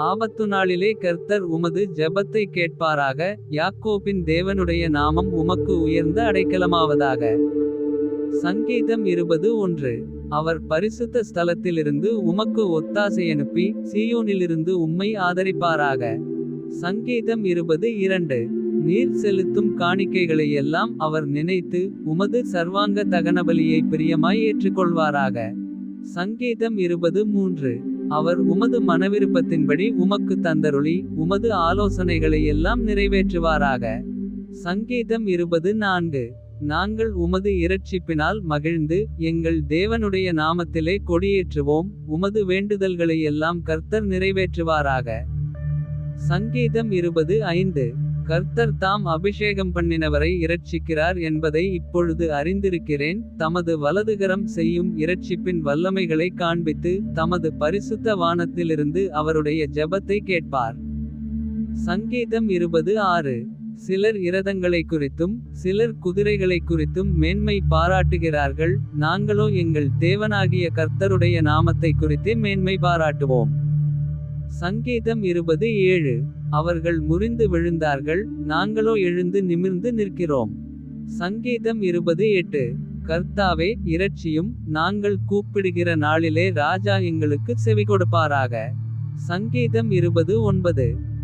ஆபத்து நாளிலே கர்த்தர் உமது ஜெபத்தை கேட்பாராக. யாக்கோபின் தேவனுடைய நாமம் உமக்கு உயர்ந்த அடைக்கலமாவதாக. சங்கீதம் 21. அவர் பரிசுத்த ஸ்தலத்திலிருந்து உமக்கு ஒத்தாசையனுப்பி. சீயோனிலிருந்து உம்மை ஆதரிப்பாராக. சங்கீதம் 22. நீர் செலுத்தும் காணிக்கைகளையெல்லாம் அவர் நினைத்து. உமது சர்வாங்க தகனபலியை பிரியமாய் ஏற்றுக்கொள்வாராக. சங்கீதம் 23. அவர் உமது மனவிருப்பத்தின்படி உமக்கு தந்தருளி. உமது ஆலோசனைகளையெல்லாம் நிறைவேற்றுவாராக. சங்கீதம் 24. நாங்கள் உமது இரட்சிப்பினால் மகிழ்ந்து. எங்கள் தேவனுடைய நாமத்திலே கொடியேற்றுவோம். உமது வேண்டுதல்களையெல்லாம் கர்த்தர் நிறைவேற்றுவாராக. சங்கீதம் 25. கர்த்தர் தாம் அபிஷேகம் பண்ணினவரை இரட்சிக்கிறார் என்பதை இப்பொழுது அறிந்திருக்கிறேன். தமது வலதுகரம் செய்யும் இரட்சிப்பின் வல்லமைகளை காண்பித்து. தமது பரிசுத்த வானத்திலிருந்து அவருடைய ஜெபத்தை கேட்பார். சங்கீதம் 26. சிலர் இரதங்களை குறித்தும் சிலர் குதிரைகளை குறித்தும் மேன்மை பாராட்டுகிறார்கள். நாங்களோ எங்கள் தேவனாகிய கர்த்தருடைய நாமத்தை குறித்தே மேன்மை பாராட்டுவோம். சங்கீதம் 27. அவர்கள் முறிந்து விழுந்தார்கள். நாங்களோ எழுந்து நிமிர்ந்து நிற்கிறோம். சங்கீதம் 28. கர்த்தாவே இரட்சியும். நாங்கள் கூப்பிடுகிற நாளிலே ராஜா எங்களுக்கு செவிகொடுப்பாராக. சங்கீதம் 29.